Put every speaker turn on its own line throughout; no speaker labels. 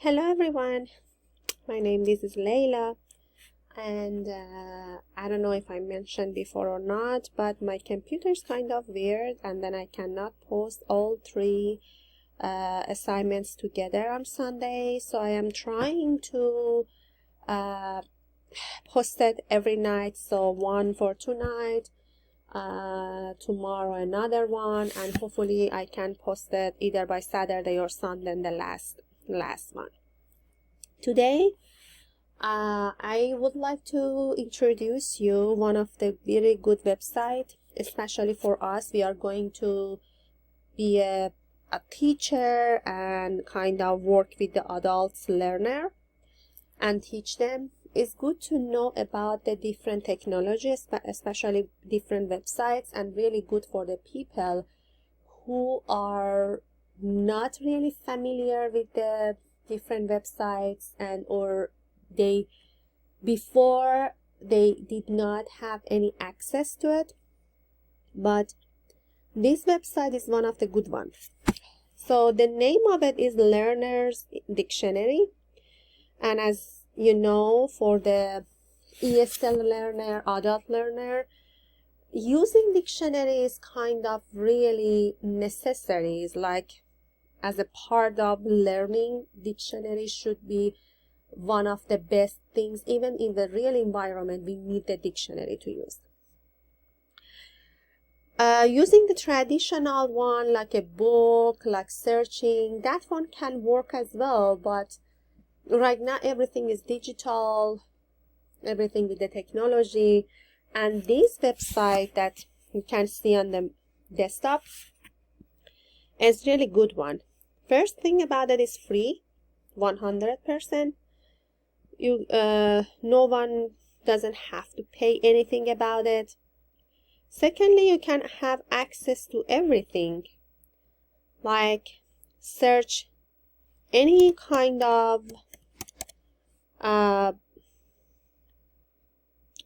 Hello everyone, my name is Layla, and I don't know if I mentioned before or not, but my computer is kind of weird, and then I cannot post all three assignments together on Sunday, so I am trying to uh, post it every night, so one for tonight, tomorrow another one, and hopefully I can post it either by Saturday or Sunday, the last one. Today I would like to introduce you one of the very good website, especially for us. We are going to be a teacher and kind of work with the adults learner and teach them. It's good to know about the different technologies, especially different websites, and really good for the people who are not really familiar with the different websites, and or before they did not have any access to it, but this website is one of the good ones. So the name of it is Learner's Dictionary, and as you know, for the ESL learner, adult learner, using dictionary is kind of really necessary. It's like as a part of learning, dictionary should be one of the best things. Even in the real environment, we need the dictionary to use. Using the traditional one, like a book, like searching, that one can work as well, but right now everything is digital, everything with the technology, and this website that you can see on the desktop is really good one. First thing about it is free, 100%. No one doesn't have to pay anything about it. Secondly, you can have access to everything, like search any kind of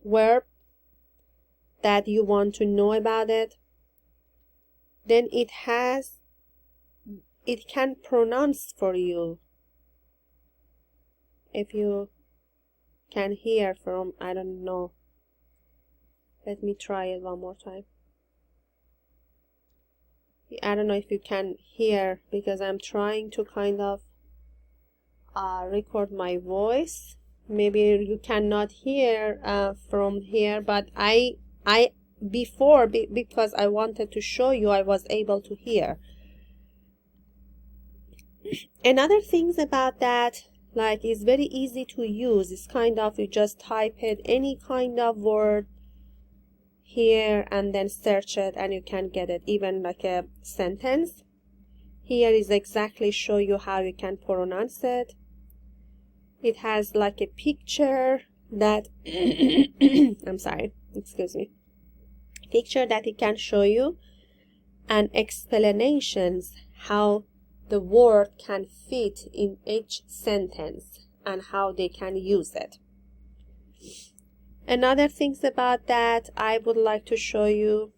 verb that you want to know about it. Then it can pronounce for you. If you can hear from, I don't know, let me try it one more time. I don't know if you can hear, because I'm trying to kind of record my voice. Maybe you cannot hear from here, but because I wanted to show you, I was able to hear. Another things about that, like, is very easy to use. It's kind of, you just type it, any kind of word here, and then search it, and you can get it. Even like a sentence here is exactly show you how you can pronounce it. It has like a picture that I'm sorry, excuse me, picture that it can show you, and explanations how the word can fit in each sentence and how they can use it. Another things about that I would like to show you,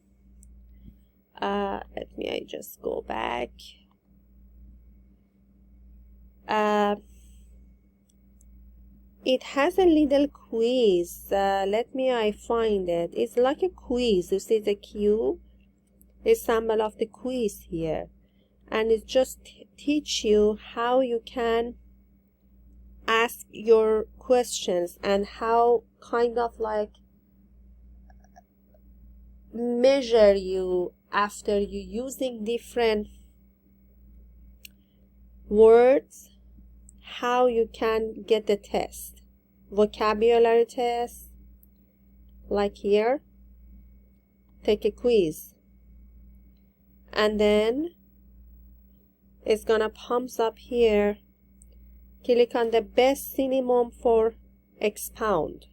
let me just go back. It has a little quiz. Let me find it. It's like a quiz. You see the Q, the symbol of the quiz here, and it just teach you how you can ask your questions and how kind of like measure you after you using different words, how you can get the test, vocabulary test, like here, take a quiz, and then it's gonna pumps up here. Click on the best synonym for expound.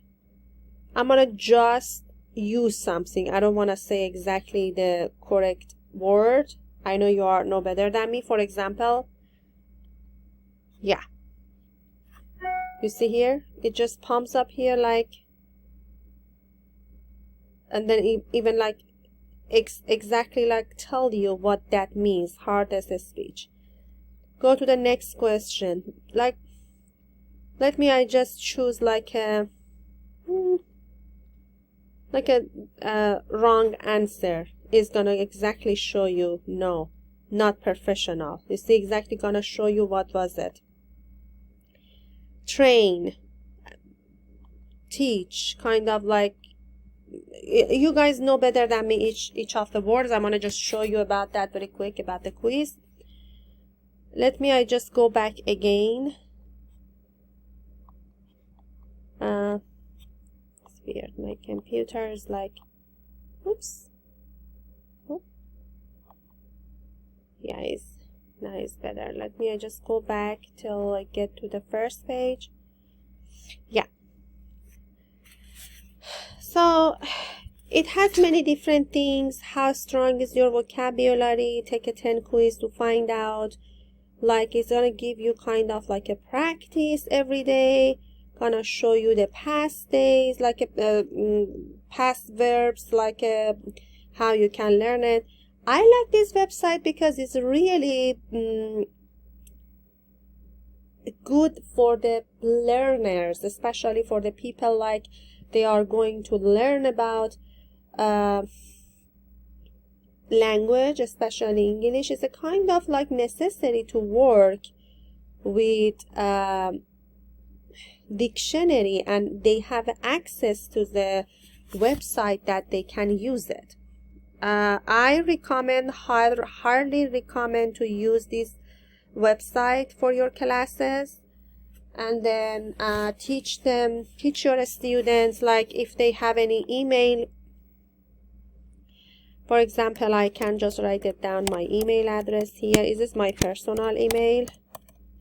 I'm gonna just use something. I don't want to say exactly the correct word. I know you are no better than me. For example, yeah, you see here, it just pumps up here, like, and then even like exactly like tell you what that means, hardest speech. Go to the next question. Like, let me I just choose like a wrong answer is gonna exactly show you no, not professional. You see, exactly gonna show you what was it. Train, teach, kind of like, you guys know better than me each of the words. I'm gonna just show you about that very quick about the quiz. Let me I just go back again. It's weird, my computer is like, oops. Oh. Yeah, now it's better. Let me I just go back till I get to the first page. Yeah, so it has many different things. How strong is your vocabulary? Take a 10 quiz to find out. Like, it's gonna give you kind of like a practice every day, gonna show you the past days, like past verbs, like how you can learn it. I like this website because it's really good for the learners, especially for the people like they are going to learn about language, especially English. Is a kind of like necessary to work with dictionary, and they have access to the website that they can use it. I recommend, hardly recommend to use this website for your classes, and then teach your students, like if they have any email. For example, I can just write it down, my email address here. Is this my personal email?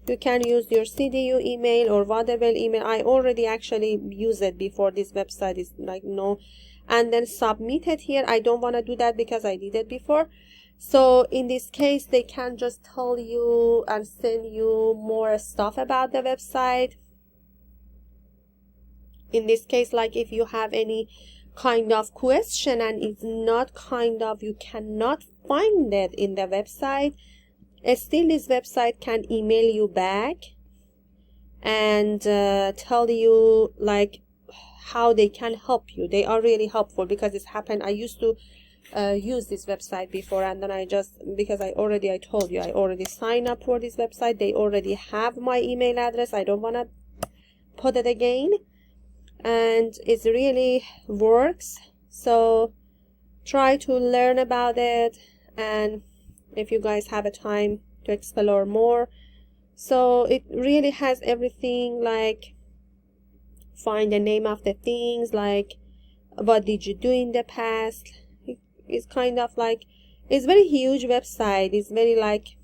You can use your CDU email or whatever email. I already actually use it before. This website is like no, and then submit it here. I don't want to do that because I did it before. So in this case, they can just tell you and send you more stuff about the website. In this case, like if you have any kind of question and it's not kind of, you cannot find it in the website, still this website can email you back and tell you like how they can help you. They are really helpful because it's happened. I used to use this website before, and then I just, because I told you I already signed up for this website, they already have my email address. I don't want to put it again, and it really works. So try to learn about it, and if you guys have a time to explore more. So it really has everything, like find the name of the things, like what did you do in the past. It's kind of like, it's very huge website. It's very like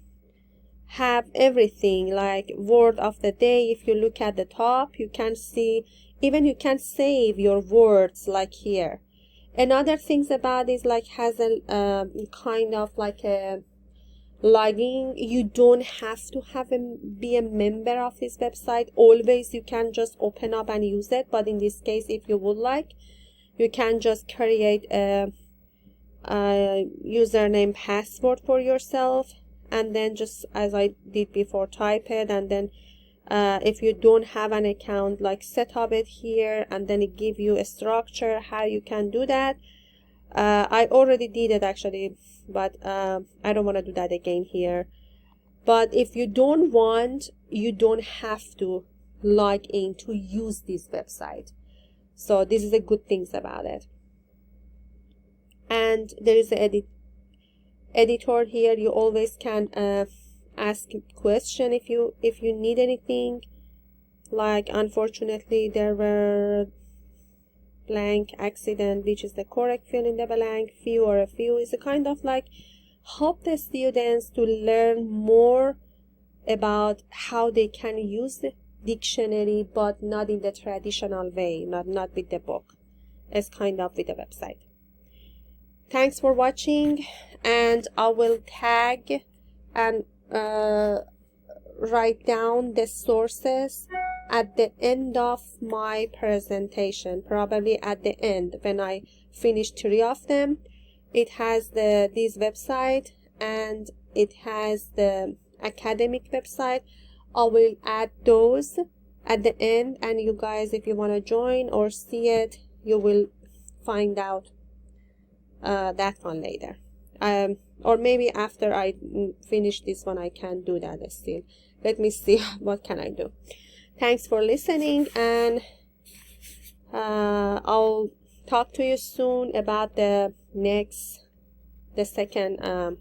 have everything, like word of the day. If you look at the top, you can see, even you can save your words like here. Another things about this, like has a kind of like a login. You don't have to be a member of this website. Always you can just open up and use it, but in this case, if you would like, you can just create a username, password for yourself, and then just as I did before, type it, and then if you don't have an account, like set up it here, and then it give you a structure how you can do that. I already did it actually, but I don't want to do that again here. But if you don't want, you don't have to log in to use this website. So this is the good things about it. And there is an editor here. You always can ask a question if you need anything. Like unfortunately there were blank accident, which is the correct fill in the blank. Few or a few is a kind of like help the students to learn more about how they can use the dictionary, but not in the traditional way, not with the book. It's kind of with the website. Thanks for watching, and I will tag and write down the sources at the end of my presentation, probably at the end when I finish 3 of them. It has this website, and it has the academic website. I will add those at the end, and you guys, if you want to join or see it, you will find out that one later. Or maybe after I finish this one I can do that still. Let me see what can I do. Thanks for listening, and I'll talk to you soon about the second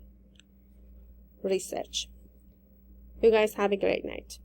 research. You guys have a great night.